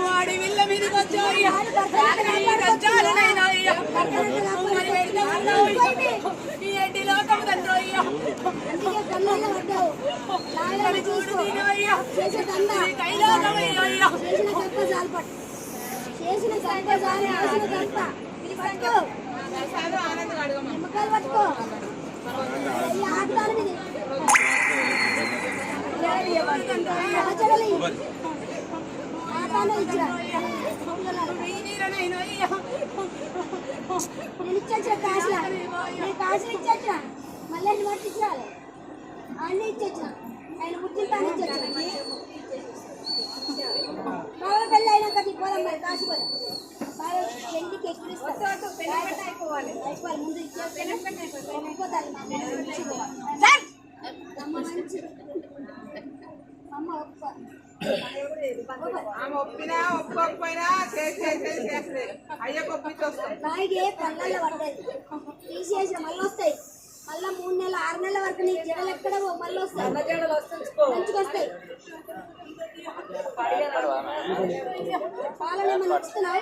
వాడి విల్ల మీదకి వచ్చాయి ఏంటి లోకం తండ్రయ్యా నేను ఇచ్చొచ్చిన కాసులా నేను కాసులు ఇచ్చొచ్చిన మళ్ళీ ఎన్ని పట్టి ఇచ్చాలి అన్నీ ఇచ్చొచ్చిన ఆయన పుట్టిన తాను ఇచ్చొచ్చిన బాగా పెళ్ళి అయినాక పోదాం మరి కాసు పోదాం బాగా పెళ్లికి ఎక్కువ అయిపోవాలి ముందు ఇచ్చేపోతారు అమ్మ ఒక్క ఒప్పినా ఒప్పుకోకపోయినా అయ్యకు నాయిగే పళ్ళల్లో పడ్డాయి తీసేసిన మళ్ళీ వస్తాయి మళ్ళీ 3 నెలలు 6 నెలల వరకు నీకు జడలు ఎక్కడ మళ్ళీ వస్తాయి మంచిగా వస్తాయి పాలన ఏమన్నా ఇస్తున్నావు